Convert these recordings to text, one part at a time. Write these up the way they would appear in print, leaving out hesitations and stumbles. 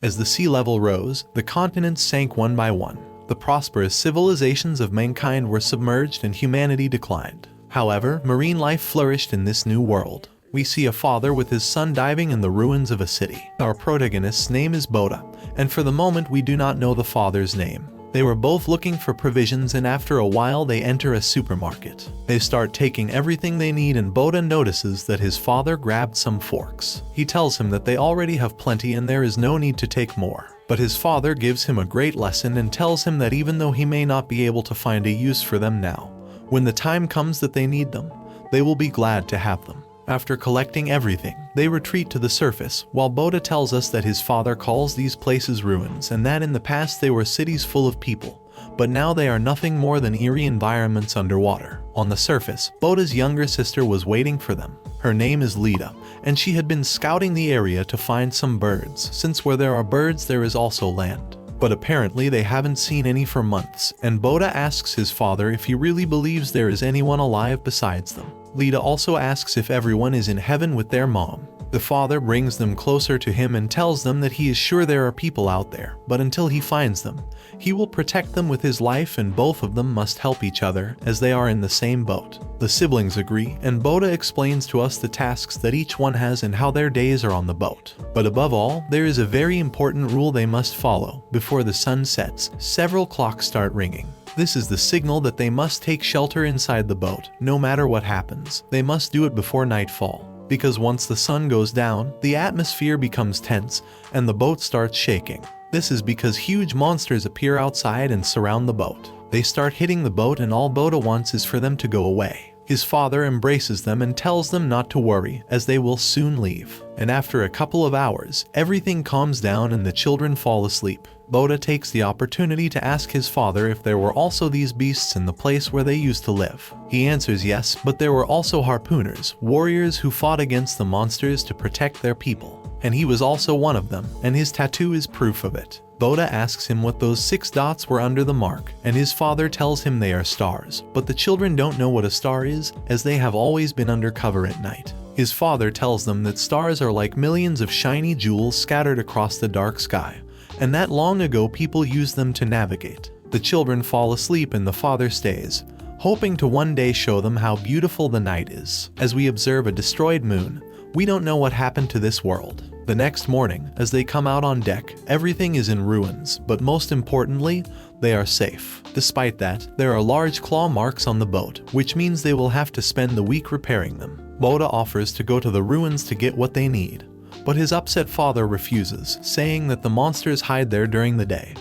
As the sea level rose, the continents sank one by one. The prosperous civilizations of mankind were submerged and humanity declined. However, marine life flourished in this new world. We see a father with his son diving in the ruins of a city. Our protagonist's name is Boda, and for the moment we do not know the father's name. They were both looking for provisions, and after a while they enter a supermarket. They start taking everything they need, and Boda notices that his father grabbed some forks. He tells him that they already have plenty and there is no need to take more. But his father gives him a great lesson and tells him that even though he may not be able to find a use for them now, when the time comes that they need them, they will be glad to have them. After collecting everything, they retreat to the surface, while Boda tells us that his father calls these places ruins and that in the past they were cities full of people, but now they are nothing more than eerie environments underwater. On the surface, Boda's younger sister was waiting for them. Her name is Lita, and she had been scouting the area to find some birds, since where there are birds there is also land. But apparently they haven't seen any for months, and Boda asks his father if he really believes there is anyone alive besides them. Lita also asks if everyone is in heaven with their mom. The father brings them closer to him and tells them that he is sure there are people out there, but until he finds them, he will protect them with his life, and both of them must help each other as they are in the same boat. The siblings agree, and Boda explains to us the tasks that each one has and how their days are on the boat. But above all, there is a very important rule they must follow. Before the sun sets, several clocks start ringing. This is the signal that they must take shelter inside the boat, no matter what happens. They must do it before nightfall, because once the sun goes down, the atmosphere becomes tense and the boat starts shaking. This is because huge monsters appear outside and surround the boat. They start hitting the boat, and all Boda wants is for them to go away. His father embraces them and tells them not to worry, as they will soon leave. And after a couple of hours, everything calms down and the children fall asleep. Boda takes the opportunity to ask his father if there were also these beasts in the place where they used to live. He answers yes, but there were also harpooners, warriors who fought against the monsters to protect their people. And he was also one of them, and his tattoo is proof of it. Boda asks him what those 6 dots were under the mark, and his father tells him they are stars. But the children don't know what a star is, as they have always been undercover at night. His father tells them that stars are like millions of shiny jewels scattered across the dark sky, and that long ago people used them to navigate. The children fall asleep and the father stays, hoping to one day show them how beautiful the night is. As we observe a destroyed moon, we don't know what happened to this world. The next morning, as they come out on deck, everything is in ruins, but most importantly, they are safe. Despite that, there are large claw marks on the boat, which means they will have to spend the week repairing them. Boda offers to go to the ruins to get what they need, but his upset father refuses, saying that the monsters hide there during the day,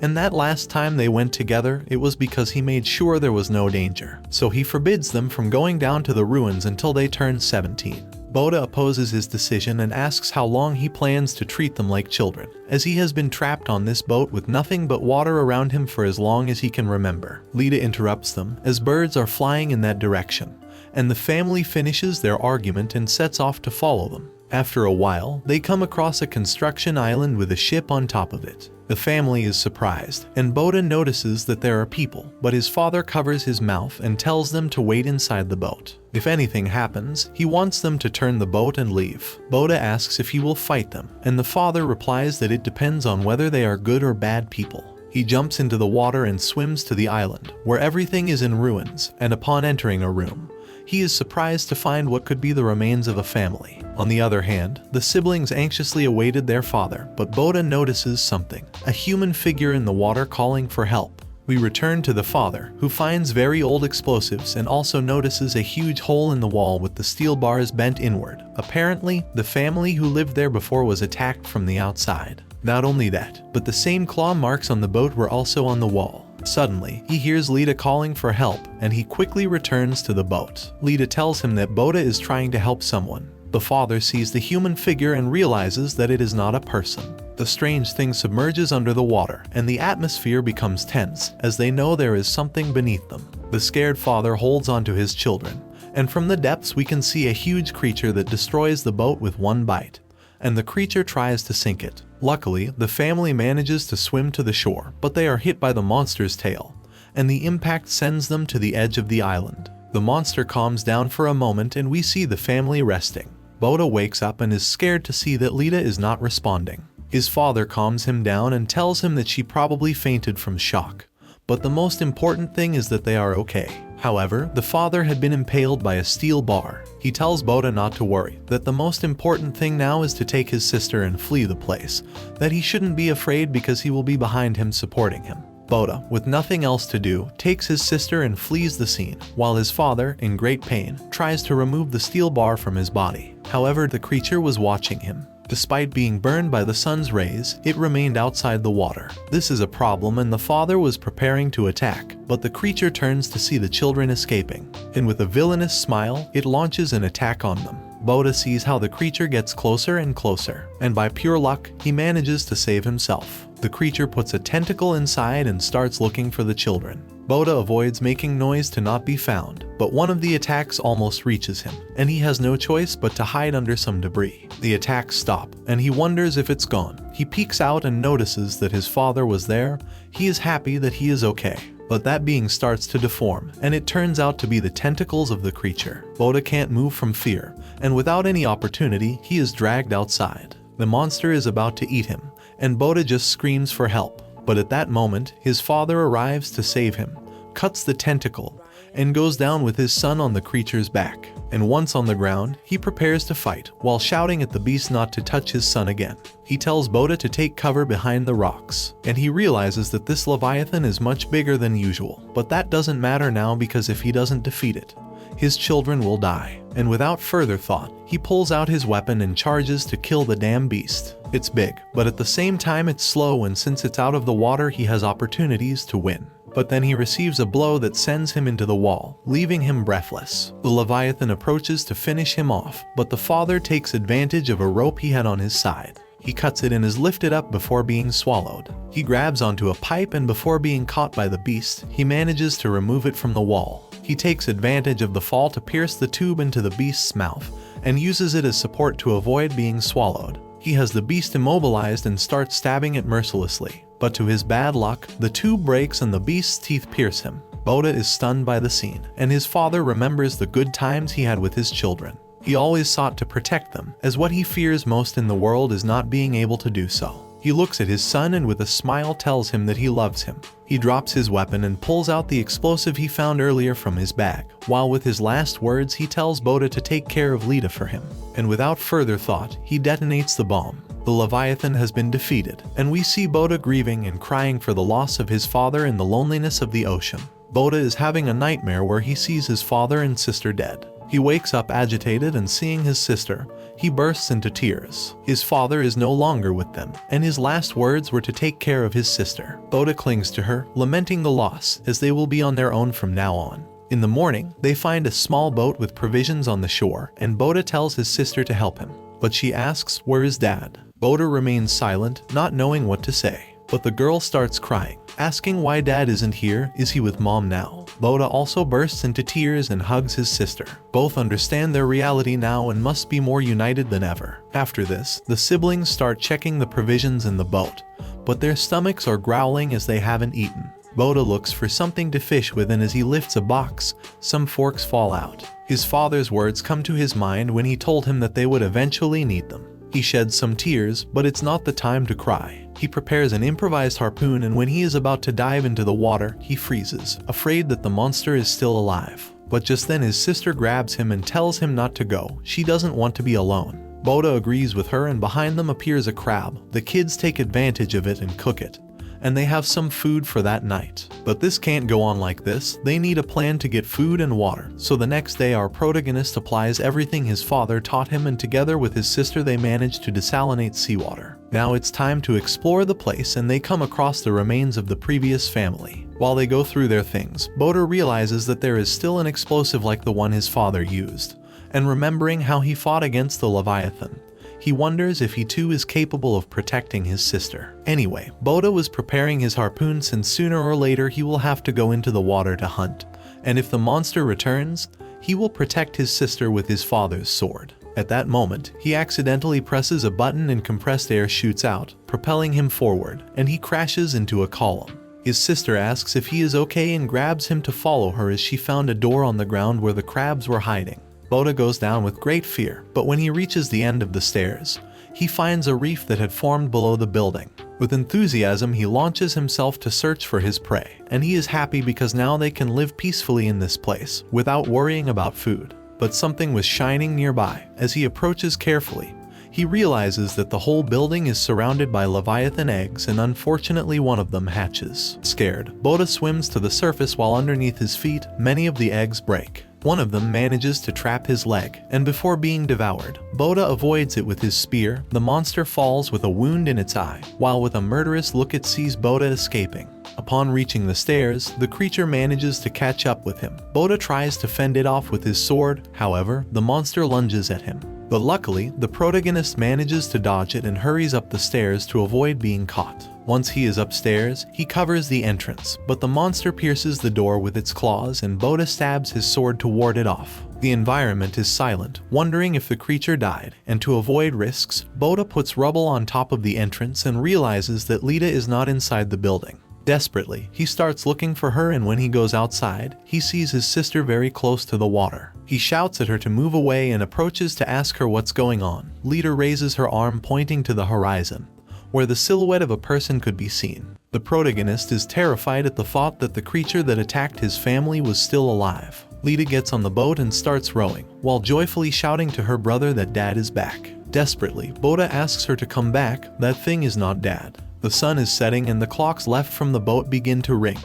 and that last time they went together, it was because he made sure there was no danger. So he forbids them from going down to the ruins until they turn 17. Boda opposes his decision and asks how long he plans to treat them like children, as he has been trapped on this boat with nothing but water around him for as long as he can remember. Lita interrupts them, as birds are flying in that direction, and the family finishes their argument and sets off to follow them. After a while, they come across a construction island with a ship on top of it. The family is surprised, and Boda notices that there are people, but his father covers his mouth and tells them to wait inside the boat. If anything happens, he wants them to turn the boat and leave. Boda asks if he will fight them, and the father replies that it depends on whether they are good or bad people. He jumps into the water and swims to the island, where everything is in ruins, and upon entering a room, he is surprised to find what could be the remains of a family. On the other hand, the siblings anxiously awaited their father, but Boda notices something, a human figure in the water calling for help. We return to the father, who finds very old explosives and also notices a huge hole in the wall with the steel bars bent inward. Apparently, the family who lived there before was attacked from the outside. Not only that, but the same claw marks on the boat were also on the wall. Suddenly, he hears Lita calling for help, and he quickly returns to the boat. Lita tells him that Boda is trying to help someone. The father sees the human figure and realizes that it is not a person. The strange thing submerges under the water, and the atmosphere becomes tense, as they know there is something beneath them. The scared father holds onto his children, and from the depths we can see a huge creature that destroys the boat with one bite, and the creature tries to sink it. Luckily, the family manages to swim to the shore, but they are hit by the monster's tail, and the impact sends them to the edge of the island. The monster calms down for a moment and we see the family resting. Boda wakes up and is scared to see that Lita is not responding. His father calms him down and tells him that she probably fainted from shock. But the most important thing is that they are okay. However, the father had been impaled by a steel bar. He tells Boda not to worry, that the most important thing now is to take his sister and flee the place, that he shouldn't be afraid because he will be behind him supporting him. Boda, with nothing else to do, takes his sister and flees the scene, while his father, in great pain, tries to remove the steel bar from his body. However, the creature was watching him. Despite being burned by the sun's rays, it remained outside the water. This is a problem and the father was preparing to attack, but the creature turns to see the children escaping, and with a villainous smile, it launches an attack on them. Boda sees how the creature gets closer and closer, and by pure luck, he manages to save himself. The creature puts a tentacle inside and starts looking for the children. Boda avoids making noise to not be found, but one of the attacks almost reaches him, and he has no choice but to hide under some debris. The attacks stop, and he wonders if it's gone. He peeks out and notices that his father was there. He is happy that he is okay. But that being starts to deform, and it turns out to be the tentacles of the creature. Boda can't move from fear, and without any opportunity, he is dragged outside. The monster is about to eat him, and Boda just screams for help. But at that moment, his father arrives to save him, cuts the tentacle, and goes down with his son on the creature's back. And once on the ground, he prepares to fight, while shouting at the beast not to touch his son again. He tells Boda to take cover behind the rocks, and he realizes that this leviathan is much bigger than usual. But that doesn't matter now because if he doesn't defeat it, his children will die. And without further thought, he pulls out his weapon and charges to kill the damn beast. It's big, but at the same time it's slow, and since it's out of the water he has opportunities to win. But then he receives a blow that sends him into the wall, leaving him breathless. The Leviathan approaches to finish him off, but the father takes advantage of a rope he had on his side. He cuts it and is lifted up before being swallowed. He grabs onto a pipe and before being caught by the beast, he manages to remove it from the wall. He takes advantage of the fall to pierce the tube into the beast's mouth, and uses it as support to avoid being swallowed. He has the beast immobilized and starts stabbing it mercilessly. But to his bad luck, the tube breaks and the beast's teeth pierce him. Boda is stunned by the scene, and his father remembers the good times he had with his children. He always sought to protect them, as what he fears most in the world is not being able to do so. He looks at his son and with a smile tells him that he loves him. He drops his weapon and pulls out the explosive he found earlier from his bag, while with his last words he tells Boda to take care of Lita for him. And without further thought, he detonates the bomb. The Leviathan has been defeated, and we see Boda grieving and crying for the loss of his father in the loneliness of the ocean. Boda is having a nightmare where he sees his father and sister dead. He wakes up agitated and seeing his sister, he bursts into tears. His father is no longer with them, and his last words were to take care of his sister. Boda clings to her, lamenting the loss, as they will be on their own from now on. In the morning, they find a small boat with provisions on the shore, and Boda tells his sister to help him. But she asks, "Where is Dad?" Boda remains silent, not knowing what to say. But the girl starts crying, asking why Dad isn't here. Is he with Mom now? Boda also bursts into tears and hugs his sister. Both understand their reality now and must be more united than ever. After this, the siblings start checking the provisions in the boat, but their stomachs are growling as they haven't eaten. Boda looks for something to fish with, and as he lifts a box, some forks fall out. His father's words come to his mind when he told him that they would eventually need them. He sheds some tears, but it's not the time to cry. He prepares an improvised harpoon, and when he is about to dive into the water, he freezes, afraid that the monster is still alive. But just then his sister grabs him and tells him not to go. She doesn't want to be alone. Boda agrees with her, and behind them appears a crab. The kids take advantage of it and cook it, and they have some food for that night. But this can't go on like this. They need a plan to get food and water. So the next day our protagonist applies everything his father taught him, and together with his sister they manage to desalinate seawater. Now it's time to explore the place, and they come across the remains of the previous family. While they go through their things, Boda realizes that there is still an explosive like the one his father used. And remembering how he fought against the Leviathan, he wonders if he too is capable of protecting his sister. Anyway, Boda was preparing his harpoon, since sooner or later he will have to go into the water to hunt. And if the monster returns, he will protect his sister with his father's sword. At that moment, he accidentally presses a button and compressed air shoots out, propelling him forward, and he crashes into a column. His sister asks if he is okay and grabs him to follow her, as she found a door on the ground where the crabs were hiding. Boda goes down with great fear, but when he reaches the end of the stairs, he finds a reef that had formed below the building. With enthusiasm, he launches himself to search for his prey, and he is happy because now they can live peacefully in this place without worrying about food. But something was shining nearby. As he approaches carefully, he realizes that the whole building is surrounded by leviathan eggs, and unfortunately one of them hatches. Scared, Boda swims to the surface while underneath his feet, many of the eggs break. One of them manages to trap his leg, and before being devoured, Boda avoids it with his spear. The monster falls with a wound in its eye, while with a murderous look it sees Boda escaping. Upon reaching the stairs, the creature manages to catch up with him. Boda tries to fend it off with his sword, however, the monster lunges at him. But luckily, the protagonist manages to dodge it and hurries up the stairs to avoid being caught. Once he is upstairs, he covers the entrance, but the monster pierces the door with its claws and Boda stabs his sword to ward it off. The environment is silent, wondering if the creature died, and to avoid risks, Boda puts rubble on top of the entrance and realizes that Lita is not inside the building. Desperately, he starts looking for her, and when he goes outside, he sees his sister very close to the water. He shouts at her to move away and approaches to ask her what's going on. Lita raises her arm pointing to the horizon, where the silhouette of a person could be seen. The protagonist is terrified at the thought that the creature that attacked his family was still alive. Lita gets on the boat and starts rowing, while joyfully shouting to her brother that Dad is back. Desperately, Boda asks her to come back. That thing is not Dad. The sun is setting and the clocks left from the boat begin to ring.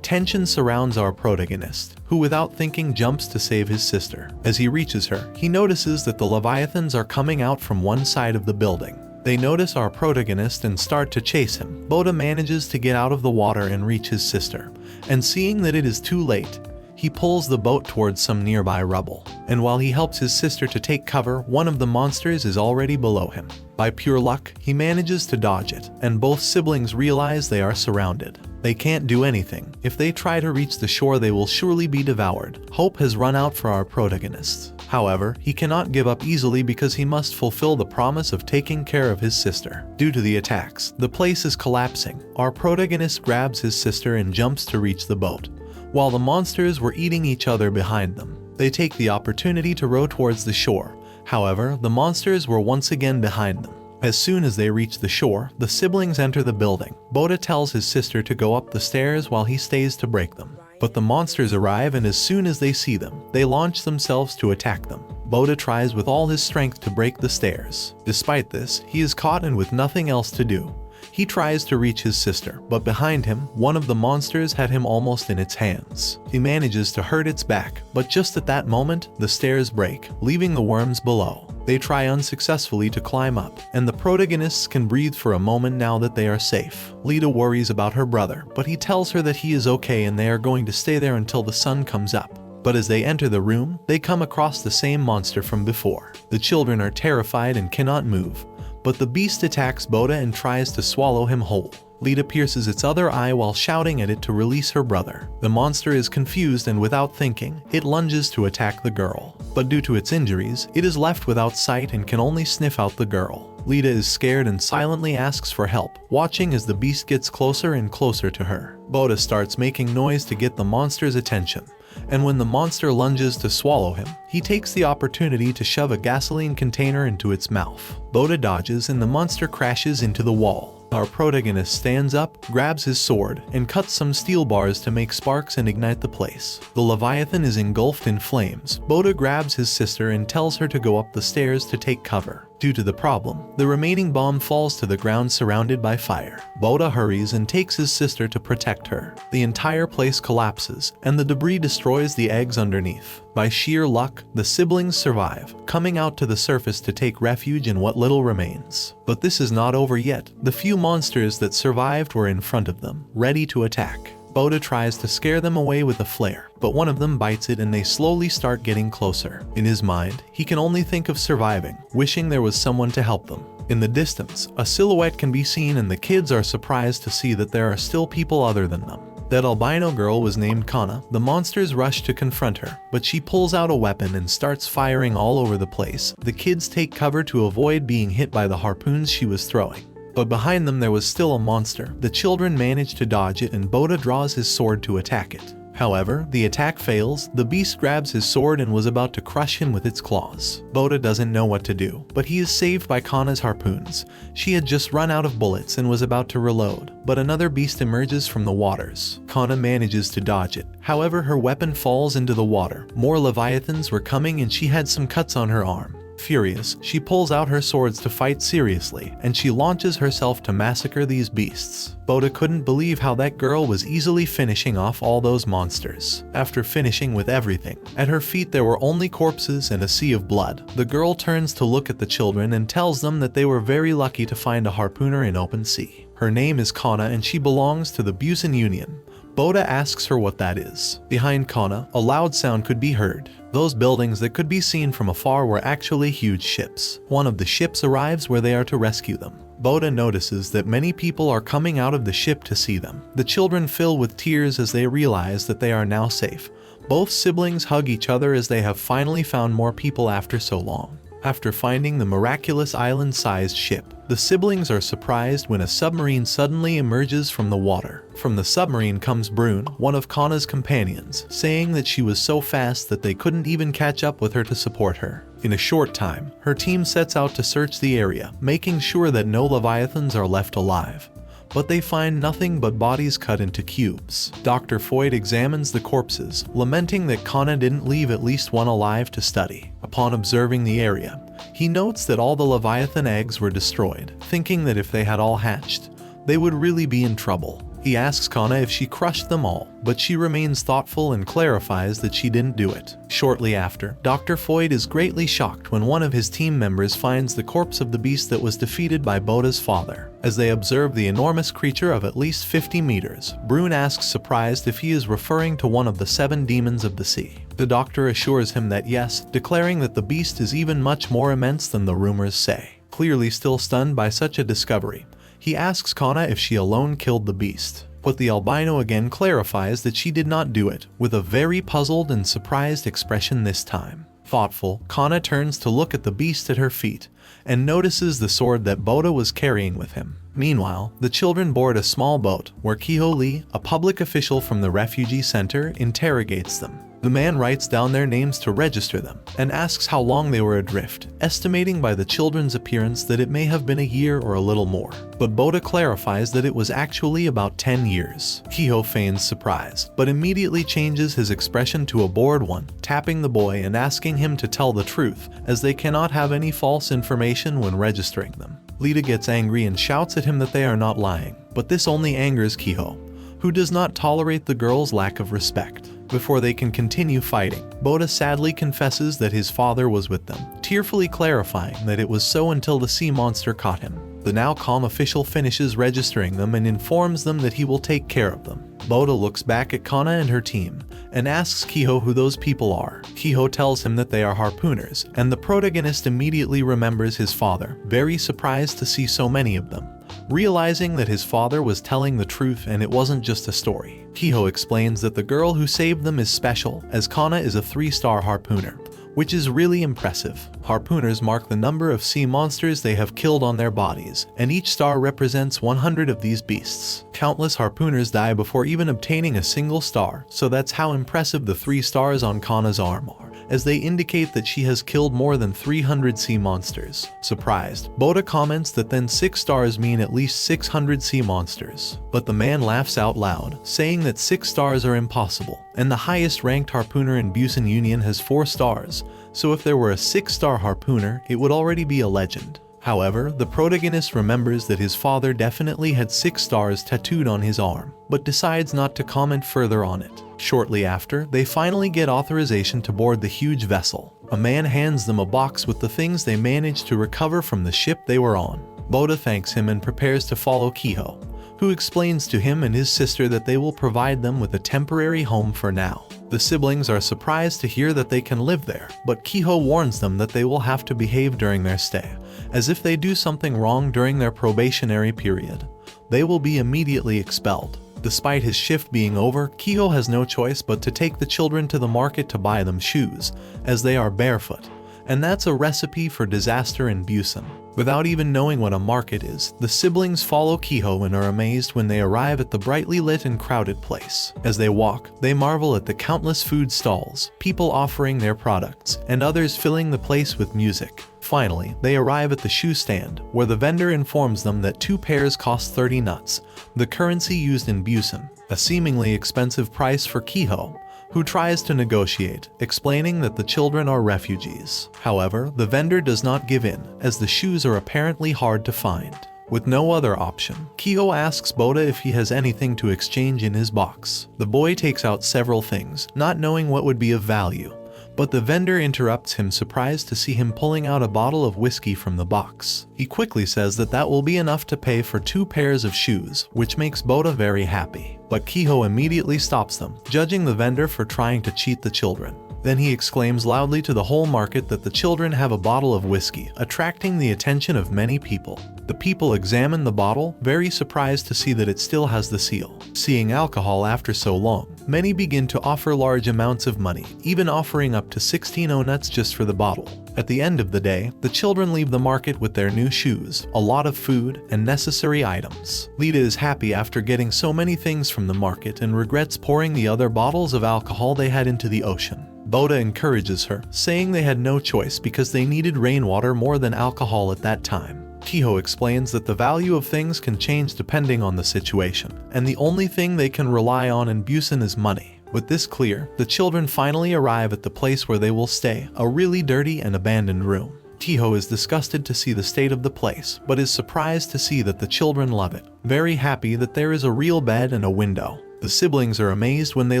Tension surrounds our protagonist, who without thinking jumps to save his sister. As he reaches her, he notices that the leviathans are coming out from one side of the building. They notice our protagonist and start to chase him. Boda manages to get out of the water and reach his sister, and seeing that it is too late, he pulls the boat towards some nearby rubble. And while he helps his sister to take cover, one of the monsters is already below him. By pure luck, he manages to dodge it, and both siblings realize they are surrounded. They can't do anything. If they try to reach the shore, they will surely be devoured. Hope has run out for our protagonist. However, he cannot give up easily because he must fulfill the promise of taking care of his sister. Due to the attacks, the place is collapsing. Our protagonist grabs his sister and jumps to reach the boat, while the monsters were eating each other behind them. They take the opportunity to row towards the shore. However, the monsters were once again behind them. As soon as they reach the shore, the siblings enter the building. Boda tells his sister to go up the stairs while he stays to break them. But the monsters arrive, and as soon as they see them, they launch themselves to attack them. Boda tries with all his strength to break the stairs. Despite this, he is caught, and with nothing else to do, he tries to reach his sister, but behind him, one of the monsters had him almost in its hands. He manages to hurt its back, but just at that moment, the stairs break, leaving the worms below. They try unsuccessfully to climb up, and the protagonists can breathe for a moment now that they are safe. Lita worries about her brother, but he tells her that he is okay and they are going to stay there until the sun comes up. But as they enter the room, they come across the same monster from before. The children are terrified and cannot move, but the beast attacks Boda and tries to swallow him whole. Lita pierces its other eye while shouting at it to release her brother. The monster is confused, and without thinking, it lunges to attack the girl. But due to its injuries, it is left without sight and can only sniff out the girl. Lita is scared and silently asks for help, watching as the beast gets closer and closer to her. Boda starts making noise to get the monster's attention, and when the monster lunges to swallow him, he takes the opportunity to shove a gasoline container into its mouth. Boda dodges and the monster crashes into the wall. Our protagonist stands up, grabs his sword, and cuts some steel bars to make sparks and ignite the place. The Leviathan is engulfed in flames. Boda grabs his sister and tells her to go up the stairs to take cover. Due to the problem, the remaining bomb falls to the ground surrounded by fire. Boda hurries and takes his sister to protect her. The entire place collapses, and the debris destroys the eggs underneath. By sheer luck, the siblings survive, coming out to the surface to take refuge in what little remains. But this is not over yet. The few monsters that survived were in front of them, ready to attack. Boda tries to scare them away with a flare, but one of them bites it and they slowly start getting closer. In his mind, he can only think of surviving, wishing there was someone to help them. In the distance, a silhouette can be seen and the kids are surprised to see that there are still people other than them. That albino girl was named Kana. The monsters rush to confront her, but she pulls out a weapon and starts firing all over the place. The kids take cover to avoid being hit by the harpoons she was throwing. But behind them there was still a monster. The children manage to dodge it and Boda draws his sword to attack it. However, the attack fails, the beast grabs his sword and was about to crush him with its claws. Boda doesn't know what to do, but he is saved by Kana's harpoons. She had just run out of bullets and was about to reload, but another beast emerges from the waters. Kana manages to dodge it. However, her weapon falls into the water. More leviathans were coming and she had some cuts on her arm. Furious, she pulls out her swords to fight seriously, and she launches herself to massacre these beasts. Boda couldn't believe how that girl was easily finishing off all those monsters. After finishing with everything, at her feet there were only corpses and a sea of blood. The girl turns to look at the children and tells them that they were very lucky to find a harpooner in open sea. Her name is Kana and she belongs to the Busan Union. Boda asks her what that is. Behind Kana, a loud sound could be heard. Those buildings that could be seen from afar were actually huge ships. One of the ships arrives where they are to rescue them. Boda notices that many people are coming out of the ship to see them. The children fill with tears as they realize that they are now safe. Both siblings hug each other as they have finally found more people after so long. After finding the miraculous island-sized ship, the siblings are surprised when a submarine suddenly emerges from the water. From the submarine comes Brune, one of Kana's companions, saying that she was so fast that they couldn't even catch up with her to support her. In a short time, her team sets out to search the area, making sure that no leviathans are left alive. But they find nothing but bodies cut into cubes. Dr. Foyt examines the corpses, lamenting that Kana didn't leave at least one alive to study. Upon observing the area, he notes that all the leviathan eggs were destroyed, thinking that if they had all hatched, they would really be in trouble. He asks Kana if she crushed them all, but she remains thoughtful and clarifies that she didn't do it. Shortly after, Dr. Foyt is greatly shocked when one of his team members finds the corpse of the beast that was defeated by Boda's father. As they observe the enormous creature of at least 50 meters, Brune asks surprised if he is referring to one of the 7 demons of the sea. The doctor assures him that yes, declaring that the beast is even much more immense than the rumors say. Clearly still stunned by such a discovery, he asks Kana if she alone killed the beast, but the albino again clarifies that she did not do it, with a very puzzled and surprised expression this time. Thoughtful, Kana turns to look at the beast at her feet, and notices the sword that Boda was carrying with him. Meanwhile, the children board a small boat, where Kiho Lee, a public official from the refugee center, interrogates them. The man writes down their names to register them, and asks how long they were adrift, estimating by the children's appearance that it may have been a year or a little more. But Boda clarifies that it was actually about 10 years. Kiho feigns surprise, but immediately changes his expression to a bored one, tapping the boy and asking him to tell the truth, as they cannot have any false information when registering them. Lita gets angry and shouts at him that they are not lying, but this only angers Kiho, who does not tolerate the girl's lack of respect. Before they can continue fighting, Boda sadly confesses that his father was with them, tearfully clarifying that it was so until the sea monster caught him. The now calm official finishes registering them and informs them that he will take care of them. Boda looks back at Kana and her team, and asks Kiho who those people are. Kiho tells him that they are harpooners, and the protagonist immediately remembers his father, very surprised to see so many of them, realizing that his father was telling the truth and it wasn't just a story. Kiho explains that the girl who saved them is special, as Kana is a 3-star harpooner, which is really impressive. Harpooners mark the number of sea monsters they have killed on their bodies, and each star represents 100 of these beasts. Countless harpooners die before even obtaining a single star, so that's how impressive the 3 stars on Kana's arm are, as they indicate that she has killed more than 300 sea monsters. Surprised, Boda comments that then 6 stars mean at least 600 sea monsters. But the man laughs out loud, saying that 6 stars are impossible, and the highest ranked harpooner in Busan Union has 4 stars, so if there were a 6-star harpooner, it would already be a legend. However, the protagonist remembers that his father definitely had 6 stars tattooed on his arm, but decides not to comment further on it. Shortly after, they finally get authorization to board the huge vessel. A man hands them a box with the things they managed to recover from the ship they were on. Boda thanks him and prepares to follow Kiho, who explains to him and his sister that they will provide them with a temporary home for now. The siblings are surprised to hear that they can live there, but Kiho warns them that they will have to behave during their stay, as if they do something wrong during their probationary period, they will be immediately expelled. Despite his shift being over, Kiho has no choice but to take the children to the market to buy them shoes, as they are barefoot, And that's a recipe for disaster in Busan. Without even knowing what a market is, the siblings follow Kiho and are amazed when they arrive at the brightly lit and crowded place. As they walk, they marvel at the countless food stalls, people offering their products, and others filling the place with music. Finally, they arrive at the shoe stand, where the vendor informs them that 2 pairs cost 30 nuts, the currency used in Busan, a seemingly expensive price for Kiho, who tries to negotiate, explaining that the children are refugees. However, the vendor does not give in, as the shoes are apparently hard to find. With no other option, Kiho asks Boda if he has anything to exchange in his box. The boy takes out several things, not knowing what would be of value, but the vendor interrupts him, surprised to see him pulling out a bottle of whiskey from the box. He quickly says that that will be enough to pay for 2 pairs of shoes, which makes Boda very happy. But Kiho immediately stops them, judging the vendor for trying to cheat the children. Then he exclaims loudly to the whole market that the children have a bottle of whiskey, attracting the attention of many people. The people examine the bottle, very surprised to see that it still has the seal. Seeing alcohol after so long, many begin to offer large amounts of money, even offering up to 16 onuts just for the bottle. At the end of the day, the children leave the market with their new shoes, a lot of food, and necessary items. Lita is happy after getting so many things from the market and regrets pouring the other bottles of alcohol they had into the ocean. Boda encourages her, saying they had no choice because they needed rainwater more than alcohol at that time. Kiho explains that the value of things can change depending on the situation, and the only thing they can rely on in Busan is money. With this clear, the children finally arrive at the place where they will stay, a really dirty and abandoned room. Kiho is disgusted to see the state of the place, but is surprised to see that the children love it, very happy that there is a real bed and a window. The siblings are amazed when they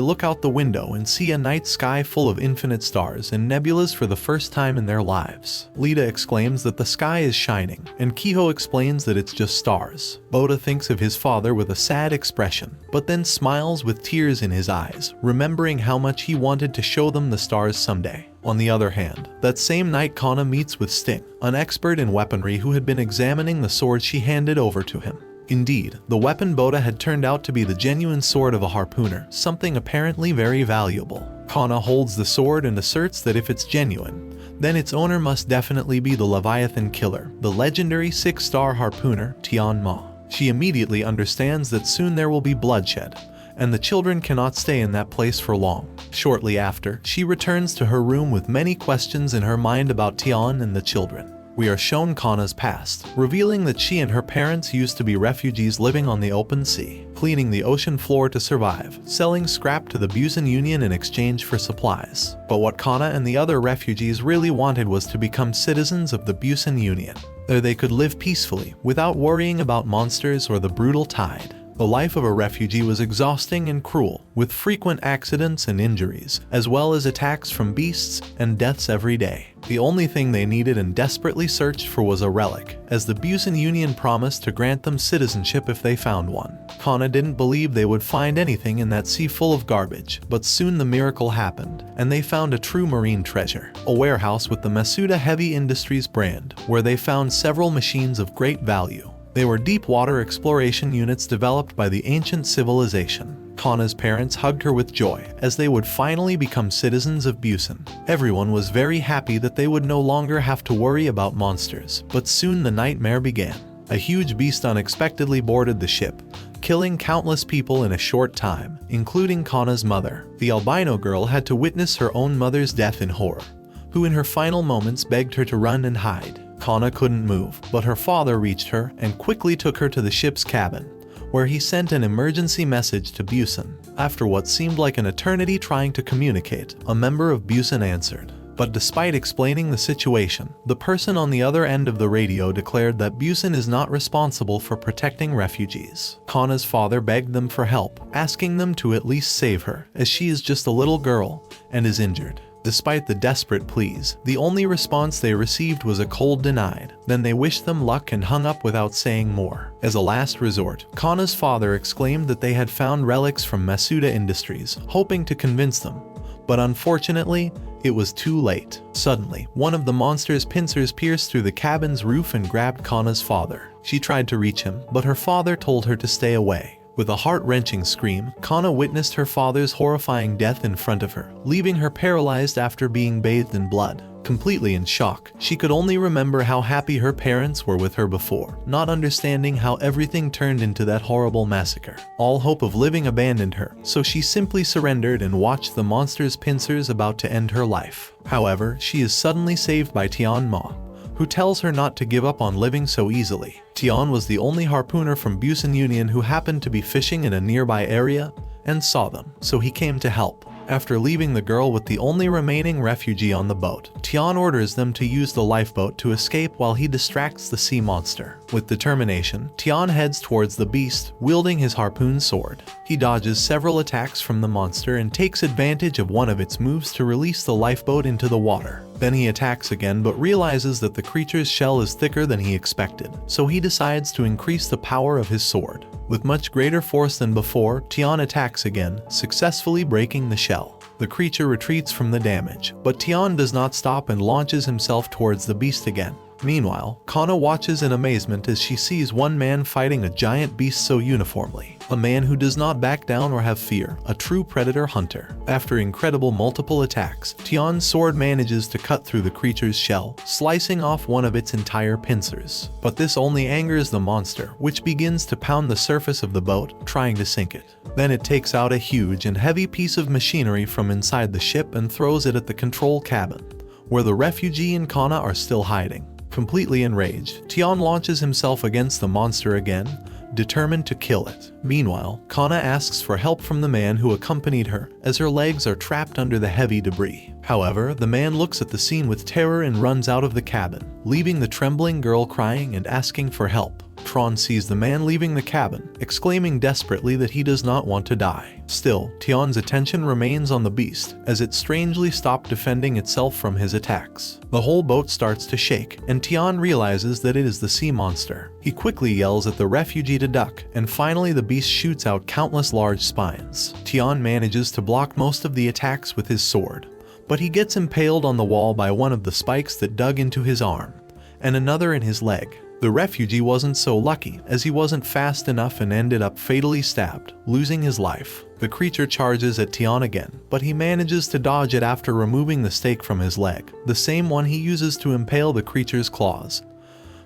look out the window and see a night sky full of infinite stars and nebulas for the first time in their lives. Lita exclaims that the sky is shining, and Kiho explains that it's just stars. Boda thinks of his father with a sad expression, but then smiles with tears in his eyes, remembering how much he wanted to show them the stars someday. On the other hand, that same night Kana meets with Sting, an expert in weaponry who had been examining the sword she handed over to him. Indeed, the weapon Boda had turned out to be the genuine sword of a harpooner, something apparently very valuable. Kana holds the sword and asserts that if it's genuine, then its owner must definitely be the Leviathan killer, the legendary 6-star harpooner, Tian Ma. She immediately understands that soon there will be bloodshed, and the children cannot stay in that place for long. Shortly after, she returns to her room with many questions in her mind about Tian and the children. We are shown Kana's past, revealing that she and her parents used to be refugees living on the open sea, cleaning the ocean floor to survive, selling scrap to the Busan Union in exchange for supplies. But what Kana and the other refugees really wanted was to become citizens of the Busan Union. There they could live peacefully, without worrying about monsters or the brutal tide. The life of a refugee was exhausting and cruel, with frequent accidents and injuries, as well as attacks from beasts and deaths every day. The only thing they needed and desperately searched for was a relic, as the Busan Union promised to grant them citizenship if they found one. Kana didn't believe they would find anything in that sea full of garbage, but soon the miracle happened, and they found a true marine treasure, a warehouse with the Masuda Heavy Industries brand, where they found several machines of great value. They were deep-water exploration units developed by the ancient civilization. Kana's parents hugged her with joy, as they would finally become citizens of Busan. Everyone was very happy that they would no longer have to worry about monsters, but soon the nightmare began. A huge beast unexpectedly boarded the ship, killing countless people in a short time, including Kana's mother. The albino girl had to witness her own mother's death in horror, who in her final moments begged her to run and hide. Kana couldn't move, but her father reached her and quickly took her to the ship's cabin, where he sent an emergency message to Busan. After what seemed like an eternity trying to communicate, a member of Busan answered. But despite explaining the situation, the person on the other end of the radio declared that Busan is not responsible for protecting refugees. Kana's father begged them for help, asking them to at least save her, as she is just a little girl and is injured. Despite the desperate pleas, the only response they received was a cold denied. Then they wished them luck and hung up without saying more. As a last resort, Kana's father exclaimed that they had found relics from Masuda Industries, hoping to convince them. But unfortunately, it was too late. Suddenly, one of the monster's pincers pierced through the cabin's roof and grabbed Kana's father. She tried to reach him, but her father told her to stay away. With a heart-wrenching scream, Kana witnessed her father's horrifying death in front of her, leaving her paralyzed after being bathed in blood. Completely in shock, she could only remember how happy her parents were with her before, not understanding how everything turned into that horrible massacre. All hope of living abandoned her, so she simply surrendered and watched the monster's pincers about to end her life. However, she is suddenly saved by Tian Ma, who tells her not to give up on living so easily. Tian was the only harpooner from Busan Union who happened to be fishing in a nearby area and saw them, so he came to help. After leaving the girl with the only remaining refugee on the boat, Tian orders them to use the lifeboat to escape while he distracts the sea monster. With determination, Tian heads towards the beast, wielding his harpoon sword. He dodges several attacks from the monster and takes advantage of one of its moves to release the lifeboat into the water. Then he attacks again but realizes that the creature's shell is thicker than he expected, so he decides to increase the power of his sword. With much greater force than before, Tian attacks again, successfully breaking the shell. The creature retreats from the damage, but Tian does not stop and launches himself towards the beast again. Meanwhile, Kana watches in amazement as she sees one man fighting a giant beast so uniformly. A man who does not back down or have fear, a true predator hunter. After incredible multiple attacks, Tian's sword manages to cut through the creature's shell, slicing off one of its entire pincers. But this only angers the monster, which begins to pound the surface of the boat, trying to sink it. Then it takes out a huge and heavy piece of machinery from inside the ship and throws it at the control cabin, where the refugee and Kana are still hiding. Completely enraged, Tian launches himself against the monster again, determined to kill it. Meanwhile, Kana asks for help from the man who accompanied her, as her legs are trapped under the heavy debris. However, the man looks at the scene with terror and runs out of the cabin, leaving the trembling girl crying and asking for help. Tron sees the man leaving the cabin, exclaiming desperately that he does not want to die. Still, Tian's attention remains on the beast, as it strangely stopped defending itself from his attacks. The whole boat starts to shake, and Tian realizes that it is the sea monster. He quickly yells at the refugee to duck, and finally the beast shoots out countless large spines. Tian manages to block most of the attacks with his sword, but he gets impaled on the wall by one of the spikes that dug into his arm, and another in his leg. The refugee wasn't so lucky, as he wasn't fast enough and ended up fatally stabbed, losing his life. The creature charges at Tian again, but he manages to dodge it after removing the stake from his leg, the same one he uses to impale the creature's claws,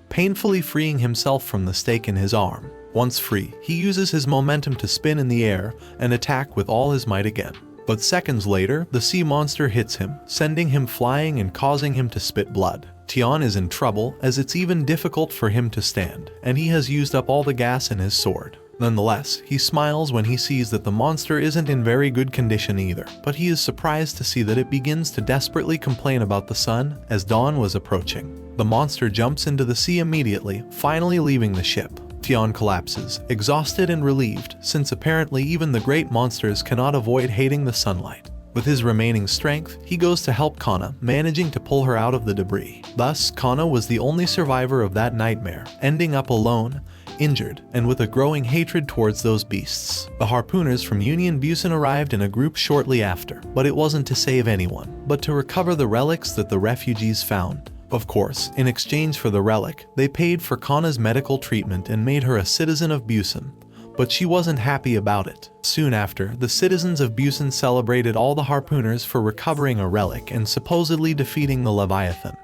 painfully freeing himself from the stake in his arm. Once free, he uses his momentum to spin in the air and attack with all his might again. But seconds later, the sea monster hits him, sending him flying and causing him to spit blood. Tian is in trouble, as it's even difficult for him to stand, and he has used up all the gas in his sword. Nonetheless, he smiles when he sees that the monster isn't in very good condition either, but he is surprised to see that it begins to desperately complain about the sun as dawn was approaching. The monster jumps into the sea immediately, finally leaving the ship. Tian collapses, exhausted and relieved, since apparently even the great monsters cannot avoid hating the sunlight. With his remaining strength, he goes to help Kana, managing to pull her out of the debris. Thus, Kana was the only survivor of that nightmare, ending up alone, injured, and with a growing hatred towards those beasts. The harpooners from Union Busan arrived in a group shortly after, but it wasn't to save anyone, but to recover the relics that the refugees found. Of course, in exchange for the relic, they paid for Kana's medical treatment and made her a citizen of Busan. But she wasn't happy about it. Soon after, the citizens of Busan celebrated all the harpooners for recovering a relic and supposedly defeating the leviathan,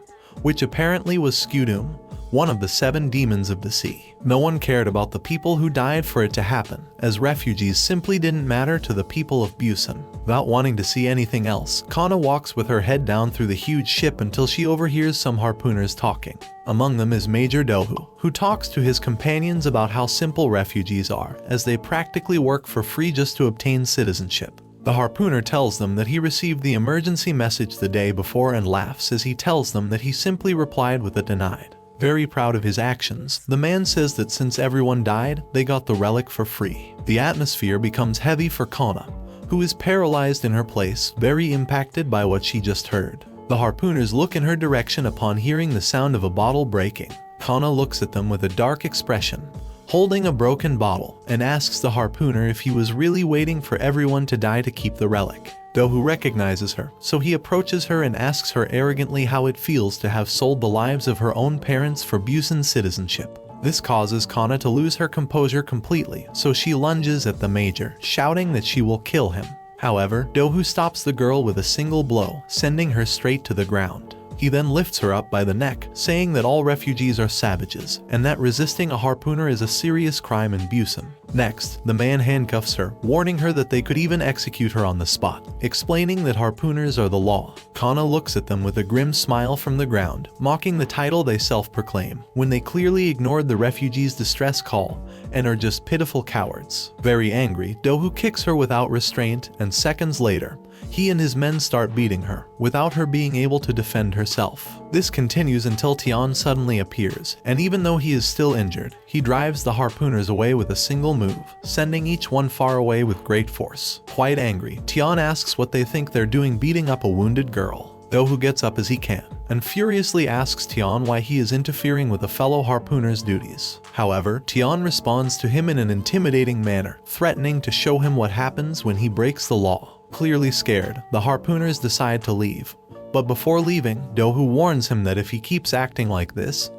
which apparently was Skudum, one of the 7 demons of the sea. No one cared about the people who died for it to happen, as refugees simply didn't matter to the people of Busan. Without wanting to see anything else, Kana walks with her head down through the huge ship until she overhears some harpooners talking. Among them is Major Dohu, who talks to his companions about how simple refugees are, as they practically work for free just to obtain citizenship. The harpooner tells them that he received the emergency message the day before and laughs as he tells them that he simply replied with a denied. Very proud of his actions, the man says that since everyone died, they got the relic for free. The atmosphere becomes heavy for Kana, who is paralyzed in her place, very impacted by what she just heard. The harpooners look in her direction upon hearing the sound of a bottle breaking. Kana looks at them with a dark expression, holding a broken bottle, and asks the harpooner if he was really waiting for everyone to die to keep the relic. Dohu recognizes her, so he approaches her and asks her arrogantly how it feels to have sold the lives of her own parents for Busan citizenship. This causes Kana to lose her composure completely, so she lunges at the Major, shouting that she will kill him. However, Dohu stops the girl with a single blow, sending her straight to the ground. He then lifts her up by the neck, saying that all refugees are savages, and that resisting a harpooner is a serious crime in Busan. Next, the man handcuffs her, warning her that they could even execute her on the spot, explaining that harpooners are the law. Kana looks at them with a grim smile from the ground, mocking the title they self-proclaim, when they clearly ignored the refugees' distress call and are just pitiful cowards. Very angry, Dohu kicks her without restraint, and seconds later, he and his men start beating her, without her being able to defend herself. This continues until Tian suddenly appears, and even though he is still injured, he drives the harpooners away with a single move, sending each one far away with great force. Quite angry, Tian asks what they think they're doing beating up a wounded girl. Dohu gets up as he can, and furiously asks Tian why he is interfering with a fellow harpooner's duties. However, Tian responds to him in an intimidating manner, threatening to show him what happens when he breaks the law. Clearly scared, the harpooners decide to leave. But before leaving, Dohu warns him that if he keeps acting like this,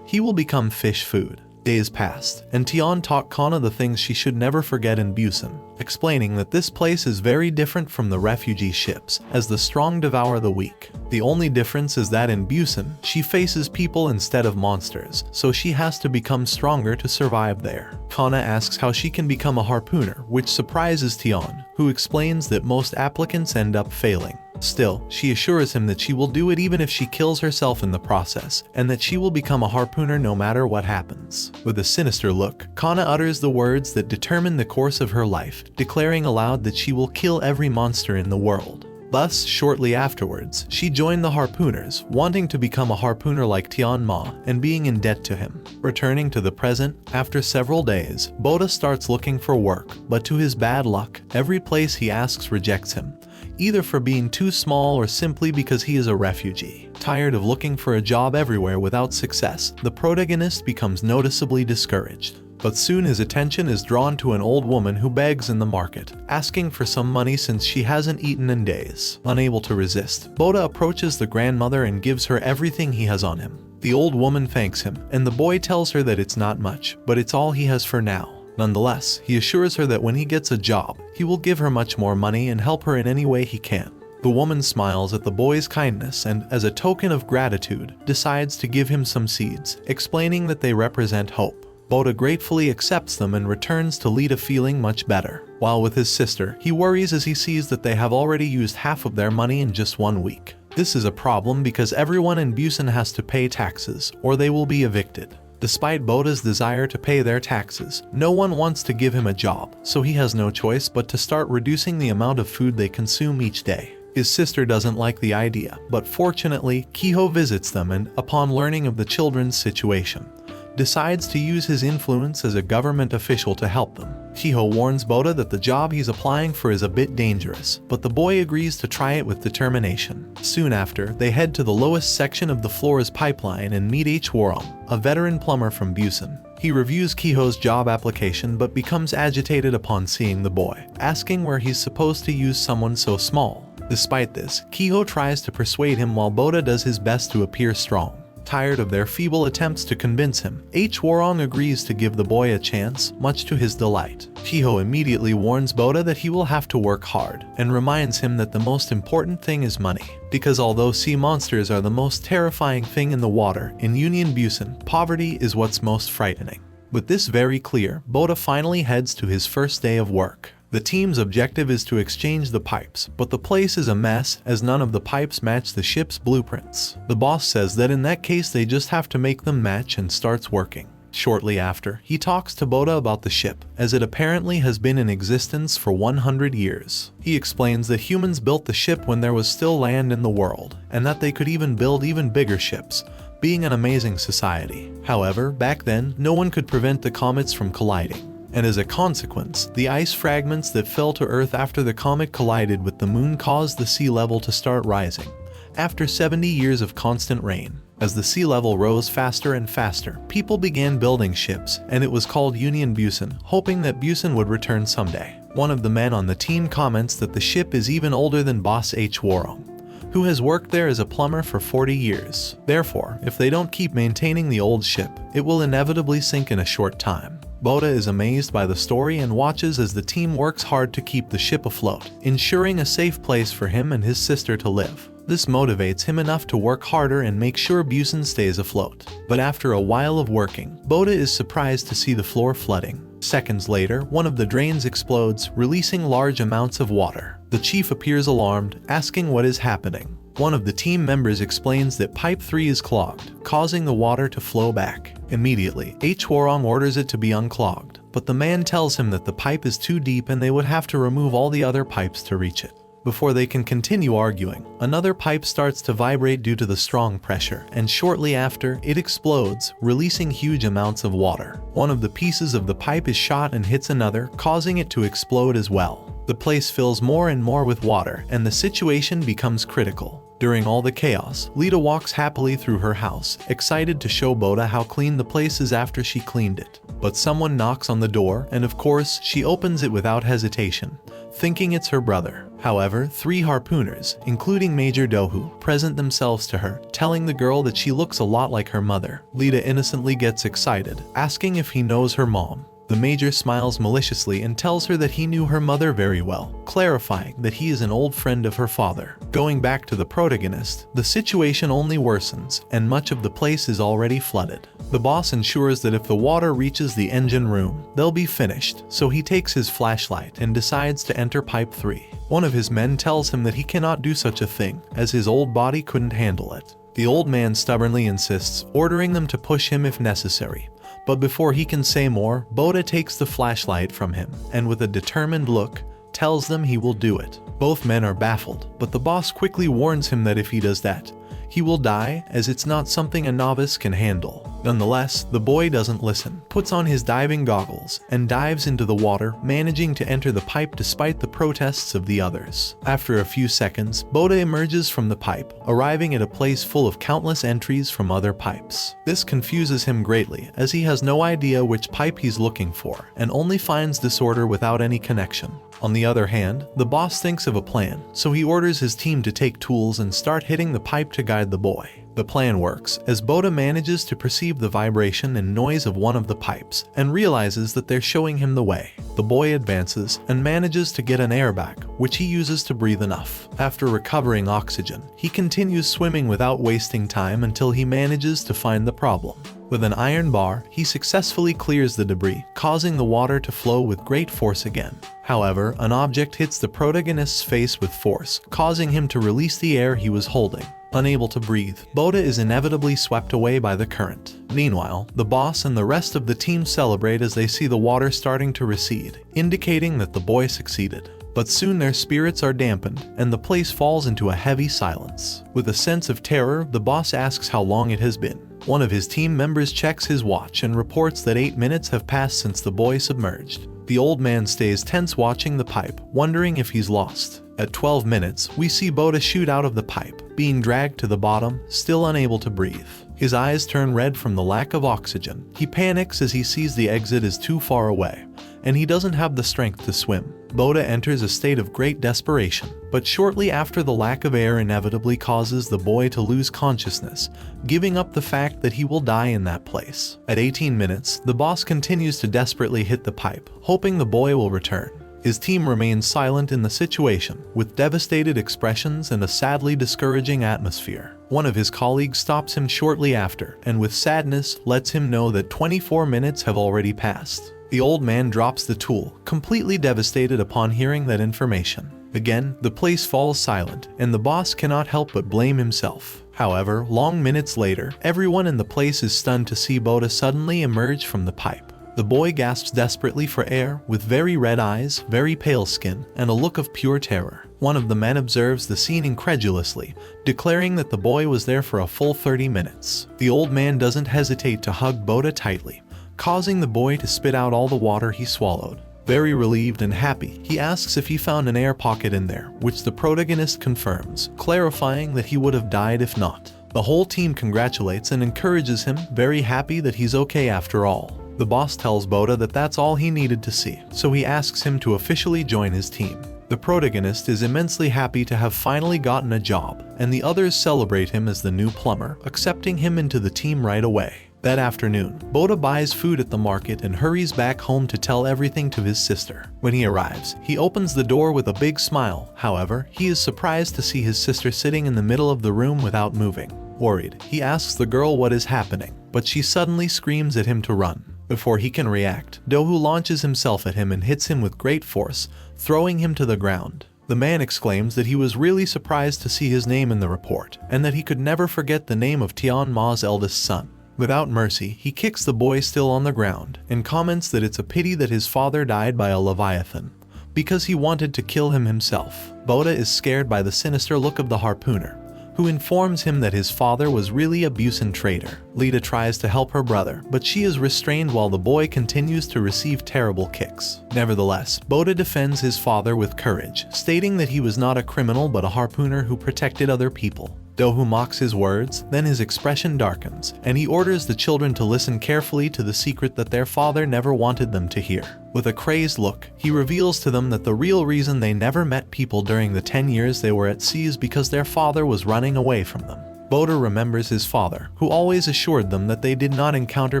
he will become fish food. Days passed, and Tian taught Kana the things she should never forget in Busan, explaining that this place is very different from the refugee ships, as the strong devour the weak. The only difference is that in Busan, she faces people instead of monsters, so she has to become stronger to survive there. Kana asks how she can become a harpooner, which surprises Tian, who explains that most applicants end up failing. Still, she assures him that she will do it even if she kills herself in the process, and that she will become a harpooner no matter what happens. With a sinister look, Kana utters the words that determine the course of her life, declaring aloud that she will kill every monster in the world. Thus, shortly afterwards, she joined the harpooners, wanting to become a harpooner like Tian Ma and being in debt to him. Returning to the present, after several days, Boda starts looking for work, but to his bad luck, every place he asks rejects him, either for being too small or simply because he is a refugee. Tired of looking for a job everywhere without success, the protagonist becomes noticeably discouraged. But soon his attention is drawn to an old woman who begs in the market, asking for some money since she hasn't eaten in days. Unable to resist, Boda approaches the grandmother and gives her everything he has on him. The old woman thanks him, and the boy tells her that it's not much, but it's all he has for now. Nonetheless, he assures her that when he gets a job, he will give her much more money and help her in any way he can. The woman smiles at the boy's kindness and, as a token of gratitude, decides to give him some seeds, explaining that they represent hope. Boda gratefully accepts them and returns to lead a feeling much better. While with his sister, he worries as he sees that they have already used half of their money in just 1 week. This is a problem because everyone in Busan has to pay taxes, or they will be evicted. Despite Boda's desire to pay their taxes, no one wants to give him a job, so he has no choice but to start reducing the amount of food they consume each day. His sister doesn't like the idea, but fortunately, Kiho visits them and, upon learning of the children's situation, decides to use his influence as a government official to help them. Kiho warns Boda that the job he's applying for is a bit dangerous, but the boy agrees to try it with determination. Soon after, they head to the lowest section of the floor's pipeline and meet H. Warong, a veteran plumber from Busan. He reviews Kiho's job application but becomes agitated upon seeing the boy, asking where he's supposed to use someone so small. Despite this, Kiho tries to persuade him while Boda does his best to appear strong. Tired of their feeble attempts to convince him, H. Warong agrees to give the boy a chance, much to his delight. Kiho immediately warns Boda that he will have to work hard, and reminds him that the most important thing is money. Because although sea monsters are the most terrifying thing in the water, in Union Busan, poverty is what's most frightening. With this very clear, Boda finally heads to his first day of work. The team's objective is to exchange the pipes, but the place is a mess as none of the pipes match the ship's blueprints. The boss says that in that case they just have to make them match and starts working. Shortly after, he talks to Boda about the ship, as it apparently has been in existence for 100 years. He explains that humans built the ship when there was still land in the world, and that they could even build even bigger ships, being an amazing society. However, back then, no one could prevent the comets from colliding. And as a consequence, the ice fragments that fell to Earth after the comet collided with the moon caused the sea level to start rising, after 70 years of constant rain. As the sea level rose faster and faster, people began building ships, and it was called Union Busan, hoping that Busan would return someday. One of the men on the team comments that the ship is even older than boss H. Warong, who has worked there as a plumber for 40 years. Therefore, if they don't keep maintaining the old ship, it will inevitably sink in a short time. Boda is amazed by the story and watches as the team works hard to keep the ship afloat, ensuring a safe place for him and his sister to live. This motivates him enough to work harder and make sure Busan stays afloat. But after a while of working, Boda is surprised to see the floor flooding. Seconds later, one of the drains explodes, releasing large amounts of water. The chief appears alarmed, asking what is happening. One of the team members explains that pipe 3 is clogged, causing the water to flow back. Immediately, Hwarong orders it to be unclogged, but the man tells him that the pipe is too deep and they would have to remove all the other pipes to reach it. Before they can continue arguing, another pipe starts to vibrate due to the strong pressure, and shortly after, it explodes, releasing huge amounts of water. One of the pieces of the pipe is shot and hits another, causing it to explode as well. The place fills more and more with water, and the situation becomes critical. During all the chaos, Lita walks happily through her house, excited to show Boda how clean the place is after she cleaned it. But someone knocks on the door, and of course, she opens it without hesitation, thinking it's her brother. However, 3 harpooners, including Major Dohu, present themselves to her, telling the girl that she looks a lot like her mother. Lita innocently gets excited, asking if he knows her mom. The Major smiles maliciously and tells her that he knew her mother very well, clarifying that he is an old friend of her father. Going back to the protagonist, the situation only worsens, and much of the place is already flooded. The boss ensures that if the water reaches the engine room, they'll be finished, so he takes his flashlight and decides to enter pipe 3. One of his men tells him that he cannot do such a thing, as his old body couldn't handle it. The old man stubbornly insists, ordering them to push him if necessary. But before he can say more, Boda takes the flashlight from him, and with a determined look, tells them he will do it. Both men are baffled, but the boss quickly warns him that if he does that, he will die, as it's not something a novice can handle. Nonetheless, the boy doesn't listen, puts on his diving goggles, and dives into the water, managing to enter the pipe despite the protests of the others. After a few seconds, Boda emerges from the pipe, arriving at a place full of countless entries from other pipes. This confuses him greatly, as he has no idea which pipe he's looking for, and only finds disorder without any connection. On the other hand, the boss thinks of a plan, so he orders his team to take tools and start hitting the pipe to guide the boy. The plan works, as Boda manages to perceive the vibration and noise of one of the pipes, and realizes that they're showing him the way. The boy advances, and manages to get an airbag, which he uses to breathe enough. After recovering oxygen, he continues swimming without wasting time until he manages to find the problem. With an iron bar, he successfully clears the debris, causing the water to flow with great force again. However, an object hits the protagonist's face with force, causing him to release the air he was holding. Unable to breathe, Boda is inevitably swept away by the current. Meanwhile, the boss and the rest of the team celebrate as they see the water starting to recede, indicating that the boy succeeded. But soon their spirits are dampened, and the place falls into a heavy silence. With a sense of terror, the boss asks how long it has been. One of his team members checks his watch and reports that 8 minutes have passed since the boy submerged. The old man stays tense watching the pipe, wondering if he's lost. At 12 minutes, we see Boda shoot out of the pipe, being dragged to the bottom, still unable to breathe. His eyes turn red from the lack of oxygen. He panics as he sees the exit is too far away, and he doesn't have the strength to swim. Boda enters a state of great desperation, but shortly after the lack of air inevitably causes the boy to lose consciousness, giving up the fact that he will die in that place. At 18 minutes, the boss continues to desperately hit the pipe, hoping the boy will return. His team remains silent in the situation, with devastated expressions and a sadly discouraging atmosphere. One of his colleagues stops him shortly after, and with sadness lets him know that 24 minutes have already passed. The old man drops the tool, completely devastated upon hearing that information. Again, the place falls silent, and the boss cannot help but blame himself. However, long minutes later, everyone in the place is stunned to see Boda suddenly emerge from the pipe. The boy gasps desperately for air, with very red eyes, very pale skin, and a look of pure terror. One of the men observes the scene incredulously, declaring that the boy was there for a full 30 minutes. The old man doesn't hesitate to hug Boda tightly, causing the boy to spit out all the water he swallowed. Very relieved and happy, he asks if he found an air pocket in there, which the protagonist confirms, clarifying that he would have died if not. The whole team congratulates and encourages him, very happy that he's okay after all. The boss tells Boda that that's all he needed to see, so he asks him to officially join his team. The protagonist is immensely happy to have finally gotten a job, and the others celebrate him as the new plumber, accepting him into the team right away. That afternoon, Boda buys food at the market and hurries back home to tell everything to his sister. When he arrives, he opens the door with a big smile. However, he is surprised to see his sister sitting in the middle of the room without moving. Worried, he asks the girl what is happening, but she suddenly screams at him to run. Before he can react, Do-hoo launches himself at him and hits him with great force, throwing him to the ground. The man exclaims that he was really surprised to see his name in the report, and that he could never forget the name of Tian Ma's eldest son. Without mercy, he kicks the boy still on the ground, and comments that it's a pity that his father died by a leviathan, because he wanted to kill him himself. Boda is scared by the sinister look of the harpooner, who informs him that his father was really a Busan traitor. Lita tries to help her brother, but she is restrained while the boy continues to receive terrible kicks. Nevertheless, Boda defends his father with courage, stating that he was not a criminal but a harpooner who protected other people. Do-hoo mocks his words, then his expression darkens, and he orders the children to listen carefully to the secret that their father never wanted them to hear. With a crazed look, he reveals to them that the real reason they never met people during the 10 years they were at sea is because their father was running away from them. Boda remembers his father, who always assured them that they did not encounter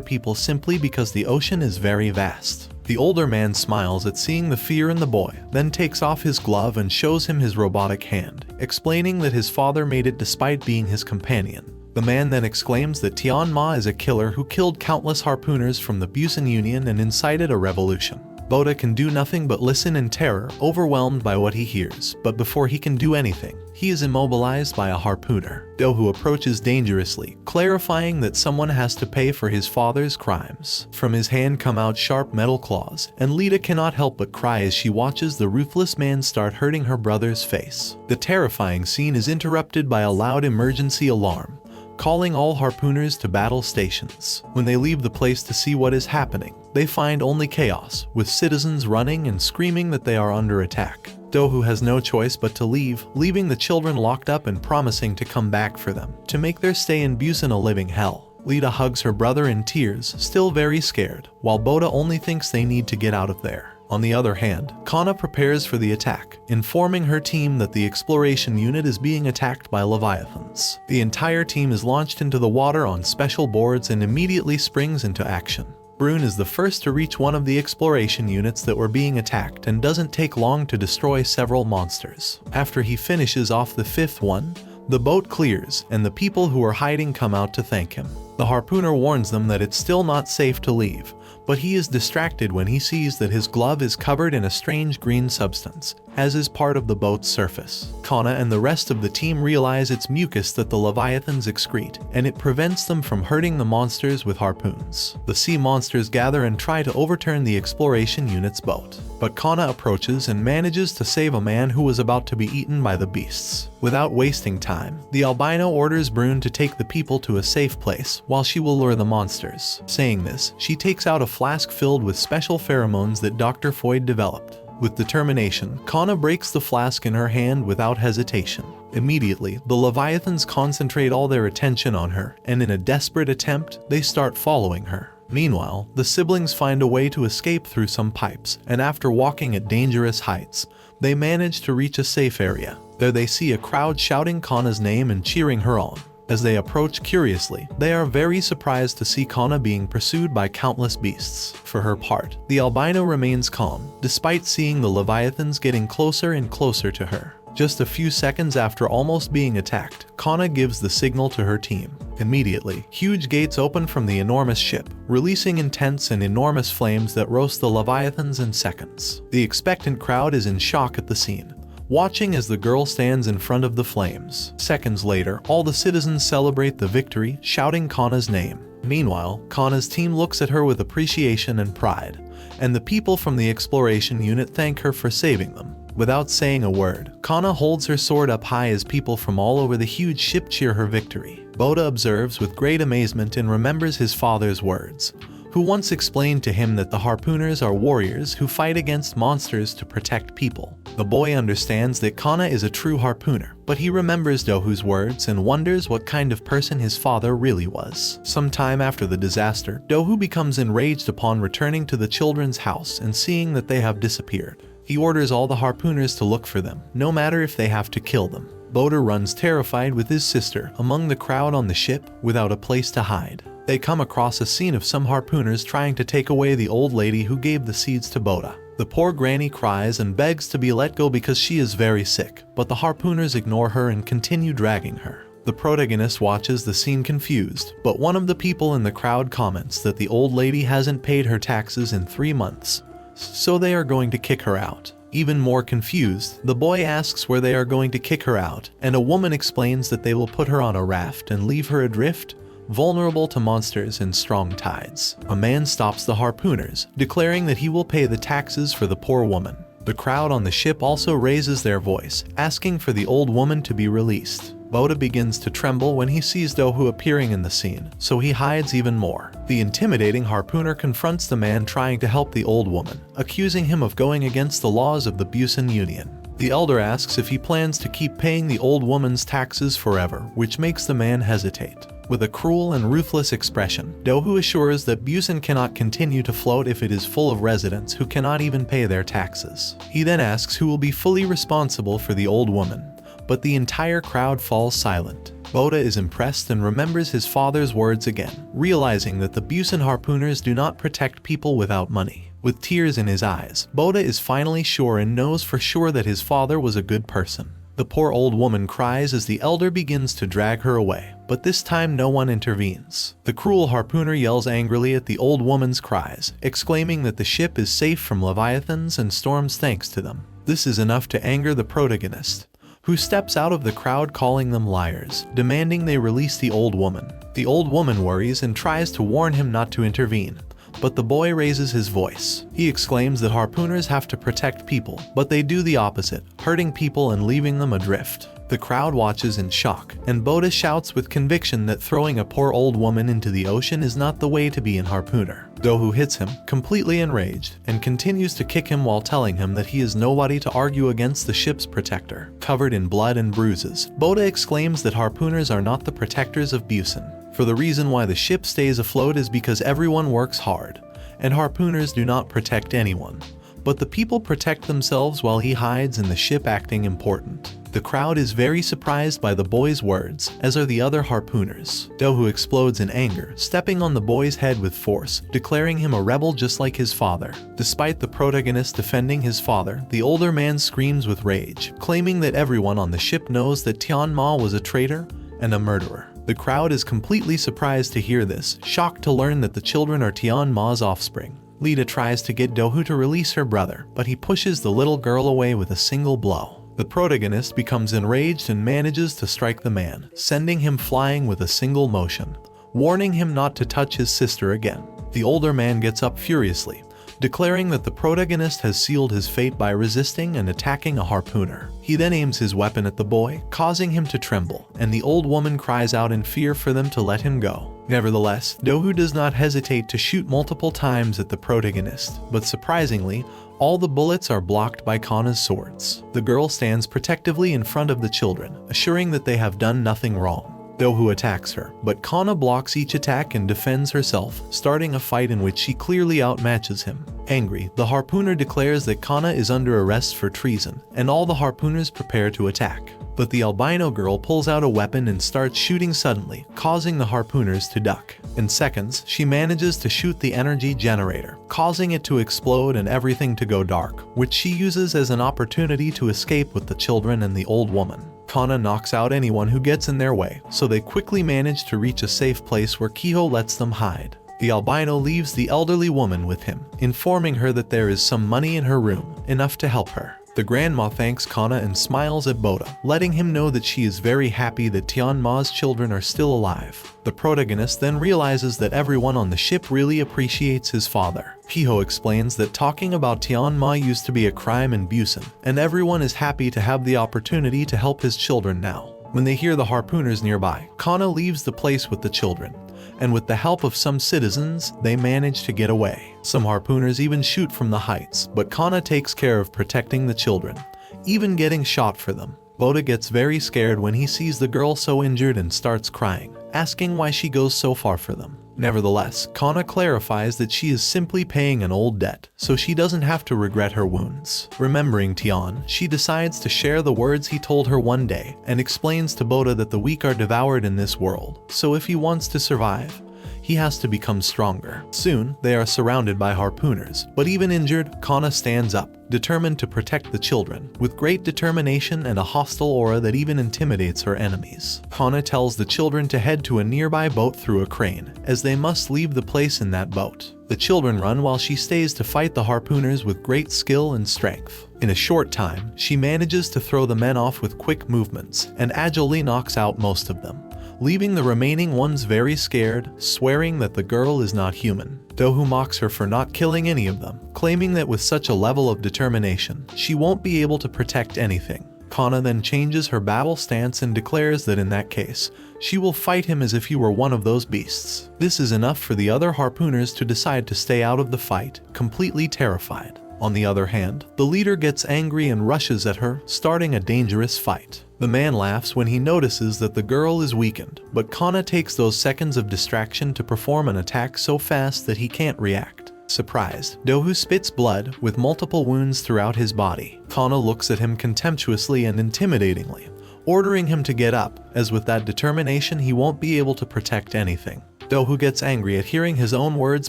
people simply because the ocean is very vast. The older man smiles at seeing the fear in the boy, then takes off his glove and shows him his robotic hand, explaining that his father made it despite being his companion. The man then exclaims that Tian Ma is a killer who killed countless harpooners from the Busan Union and incited a revolution. Boda can do nothing but listen in terror, overwhelmed by what he hears, but before he can do anything, he is immobilized by a harpooner. Do-hoo approaches dangerously, clarifying that someone has to pay for his father's crimes. From his hand come out sharp metal claws, and Lita cannot help but cry as she watches the ruthless man start hurting her brother's face. The terrifying scene is interrupted by a loud emergency alarm, calling all harpooners to battle stations. When they leave the place to see what is happening, they find only chaos, with citizens running and screaming that they are under attack. Do-hoo has no choice but to leave, leaving the children locked up and promising to come back for them, to make their stay in Busan a living hell. Lita hugs her brother in tears, still very scared, while Boda only thinks they need to get out of there. On the other hand, Kana prepares for the attack, informing her team that the exploration unit is being attacked by leviathans. The entire team is launched into the water on special boards and immediately springs into action. Brune is the first to reach one of the exploration units that were being attacked and doesn't take long to destroy several monsters. After he finishes off the fifth one, the boat clears, and the people who are hiding come out to thank him. The harpooner warns them that it's still not safe to leave, but he is distracted when he sees that his glove is covered in a strange green substance, as is part of the boat's surface. Kana and the rest of the team realize it's mucus that the leviathans excrete, and it prevents them from hurting the monsters with harpoons. The sea monsters gather and try to overturn the exploration unit's boat, but Kana approaches and manages to save a man who was about to be eaten by the beasts. Without wasting time, the albino orders Brune to take the people to a safe place while she will lure the monsters. Saying this, she takes out a flask filled with special pheromones that Dr. Foyd developed. With determination, Kana breaks the flask in her hand without hesitation. Immediately, the leviathans concentrate all their attention on her, and in a desperate attempt, they start following her. Meanwhile, the siblings find a way to escape through some pipes, and after walking at dangerous heights, they manage to reach a safe area. There they see a crowd shouting Kana's name and cheering her on. As they approach curiously, they are very surprised to see Kana being pursued by countless beasts. For her part, the albino remains calm, despite seeing the leviathans getting closer and closer to her. Just a few seconds after almost being attacked, Kana gives the signal to her team. Immediately, huge gates open from the enormous ship, releasing intense and enormous flames that roast the leviathans in seconds. The expectant crowd is in shock at the scene, watching as the girl stands in front of the flames. Seconds later, all the citizens celebrate the victory, shouting Kana's name. Meanwhile, Kana's team looks at her with appreciation and pride, and the people from the exploration unit thank her for saving them. Without saying a word, Kana holds her sword up high as people from all over the huge ship cheer her victory. Boda observes with great amazement and remembers his father's words, who once explained to him that the harpooners are warriors who fight against monsters to protect people. The boy understands that Kana is a true harpooner, but he remembers Do-hoo's words and wonders what kind of person his father really was. Sometime after the disaster, Do-hoo becomes enraged upon returning to the children's house and seeing that they have disappeared. He orders all the harpooners to look for them, no matter if they have to kill them. Boda runs terrified with his sister among the crowd on the ship without a place to hide. They come across a scene of some harpooners trying to take away the old lady who gave the seeds to Boda. The poor granny cries and begs to be let go because she is very sick, but the harpooners ignore her and continue dragging her. The protagonist watches the scene confused, but one of the people in the crowd comments that the old lady hasn't paid her taxes in 3 months, so they are going to kick her out. Even more confused, the boy asks where they are going to kick her out, and a woman explains that they will put her on a raft and leave her adrift, vulnerable to monsters and strong tides. A man stops the harpooners, declaring that he will pay the taxes for the poor woman. The crowd on the ship also raises their voice, asking for the old woman to be released. Boda begins to tremble when he sees Dohu appearing in the scene, so he hides even more. The intimidating harpooner confronts the man trying to help the old woman, accusing him of going against the laws of the Busan Union. The elder asks if he plans to keep paying the old woman's taxes forever, which makes the man hesitate. With a cruel and ruthless expression, Dohu assures that Busan cannot continue to float if it is full of residents who cannot even pay their taxes. He then asks who will be fully responsible for the old woman, but the entire crowd falls silent. Boda is impressed and remembers his father's words again, realizing that the Busan harpooners do not protect people without money. With tears in his eyes, Boda is finally sure and knows for sure that his father was a good person. The poor old woman cries as the elder begins to drag her away, but this time no one intervenes. The cruel harpooner yells angrily at the old woman's cries, exclaiming that the ship is safe from leviathans and storms thanks to them. This is enough to anger the protagonist, who steps out of the crowd calling them liars, demanding they release the old woman. The old woman worries and tries to warn him not to intervene, but the boy raises his voice. He exclaims that harpooners have to protect people, but they do the opposite, hurting people and leaving them adrift. The crowd watches in shock, and Boda shouts with conviction that throwing a poor old woman into the ocean is not the way to be an harpooner. Dohu hits him, completely enraged, and continues to kick him while telling him that he is nobody to argue against the ship's protector. Covered in blood and bruises, Boda exclaims that harpooners are not the protectors of Busan. For the reason why the ship stays afloat is because everyone works hard, and harpooners do not protect anyone. But the people protect themselves while he hides in the ship acting important. The crowd is very surprised by the boy's words, as are the other harpooners. Dohu explodes in anger, stepping on the boy's head with force, declaring him a rebel just like his father. Despite the protagonist defending his father, the older man screams with rage, claiming that everyone on the ship knows that Tian Ma was a traitor and a murderer. The crowd is completely surprised to hear this, shocked to learn that the children are Tian Ma's offspring. Lita tries to get Dohu to release her brother, but he pushes the little girl away with a single blow. The protagonist becomes enraged and manages to strike the man, sending him flying with a single motion, warning him not to touch his sister again. The older man gets up furiously, declaring that the protagonist has sealed his fate by resisting and attacking a harpooner. He then aims his weapon at the boy, causing him to tremble, and the old woman cries out in fear for them to let him go. Nevertheless, Dohu does not hesitate to shoot multiple times at the protagonist, but surprisingly, all the bullets are blocked by Kana's swords. The girl stands protectively in front of the children, assuring that they have done nothing wrong. Dohu attacks her, but Kana blocks each attack and defends herself, starting a fight in which she clearly outmatches him. Angry, the harpooner declares that Kana is under arrest for treason, and all the harpooners prepare to attack. But the albino girl pulls out a weapon and starts shooting suddenly, causing the harpooners to duck. In seconds, she manages to shoot the energy generator, causing it to explode and everything to go dark, which she uses as an opportunity to escape with the children and the old woman. Kana knocks out anyone who gets in their way, so they quickly manage to reach a safe place where Kiho lets them hide. The albino leaves the elderly woman with him, informing her that there is some money in her room, enough to help her. The grandma thanks Kana and smiles at Boda, letting him know that she is very happy that Tian Ma's children are still alive. The protagonist then realizes that everyone on the ship really appreciates his father. Kiho explains that talking about Tian Ma used to be a crime in Busan, and everyone is happy to have the opportunity to help his children now. When they hear the harpooners nearby, Kana leaves the place with the children, and with the help of some citizens, they manage to get away. Some harpooners even shoot from the heights, but Kana takes care of protecting the children, even getting shot for them. Boda gets very scared when he sees the girl so injured and starts crying, asking why she goes so far for them. Nevertheless, Kana clarifies that she is simply paying an old debt, so she doesn't have to regret her wounds. Remembering Tian, she decides to share the words he told her one day and explains to Boda that the weak are devoured in this world, so if he wants to survive, he has to become stronger. Soon, they are surrounded by harpooners, but even injured, Kana stands up, determined to protect the children, with great determination and a hostile aura that even intimidates her enemies. Kana tells the children to head to a nearby boat through a crane, as they must leave the place in that boat. The children run while she stays to fight the harpooners with great skill and strength. In a short time, she manages to throw the men off with quick movements, and agilely knocks out most of them, leaving the remaining ones very scared, swearing that the girl is not human. Dohu mocks her for not killing any of them, claiming that with such a level of determination, she won't be able to protect anything. Kana then changes her battle stance and declares that in that case, she will fight him as if he were one of those beasts. This is enough for the other harpooners to decide to stay out of the fight, completely terrified. On the other hand, the leader gets angry and rushes at her, starting a dangerous fight. The man laughs when he notices that the girl is weakened, but Kana takes those seconds of distraction to perform an attack so fast that he can't react. Surprised, Dohu spits blood with multiple wounds throughout his body. Kana looks at him contemptuously and intimidatingly, ordering him to get up, as with that determination he won't be able to protect anything. Dohu gets angry at hearing his own words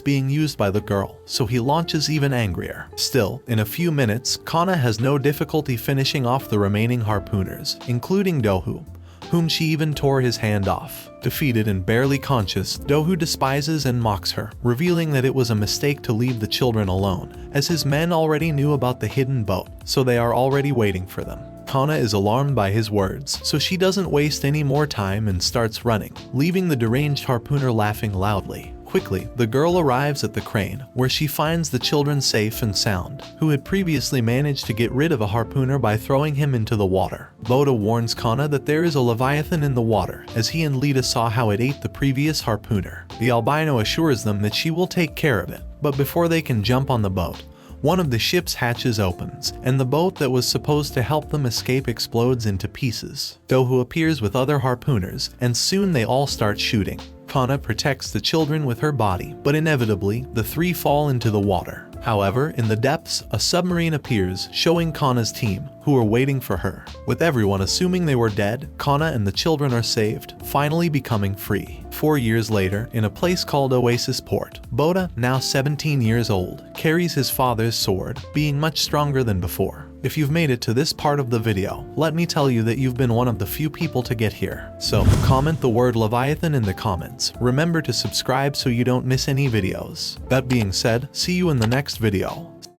being used by the girl, so he launches even angrier. Still, in a few minutes, Kana has no difficulty finishing off the remaining harpooners, including Dohu, whom she even tore his hand off. Defeated and barely conscious, Dohu despises and mocks her, revealing that it was a mistake to leave the children alone, as his men already knew about the hidden boat, so they are already waiting for them. Kana is alarmed by his words, so she doesn't waste any more time and starts running, leaving the deranged harpooner laughing loudly. Quickly, the girl arrives at the crane, where she finds the children safe and sound, who had previously managed to get rid of a harpooner by throwing him into the water. Boda warns Kana that there is a leviathan in the water, as he and Lita saw how it ate the previous harpooner. The albino assures them that she will take care of it, but before they can jump on the boat, one of the ship's hatches opens, and the boat that was supposed to help them escape explodes into pieces. Dohu appears with other harpooners, and soon they all start shooting. Kana protects the children with her body, but inevitably, the three fall into the water. However, in the depths, a submarine appears, showing Kana's team, who are waiting for her. With everyone assuming they were dead, Kana and the children are saved, finally becoming free. 4 years later, in a place called Oasis Port, Boda, now 17 years old, carries his father's sword, being much stronger than before. If you've made it to this part of the video, let me tell you that you've been one of the few people to get here. So, comment the word Leviathan in the comments. Remember to subscribe so you don't miss any videos. That being said, see you in the next video.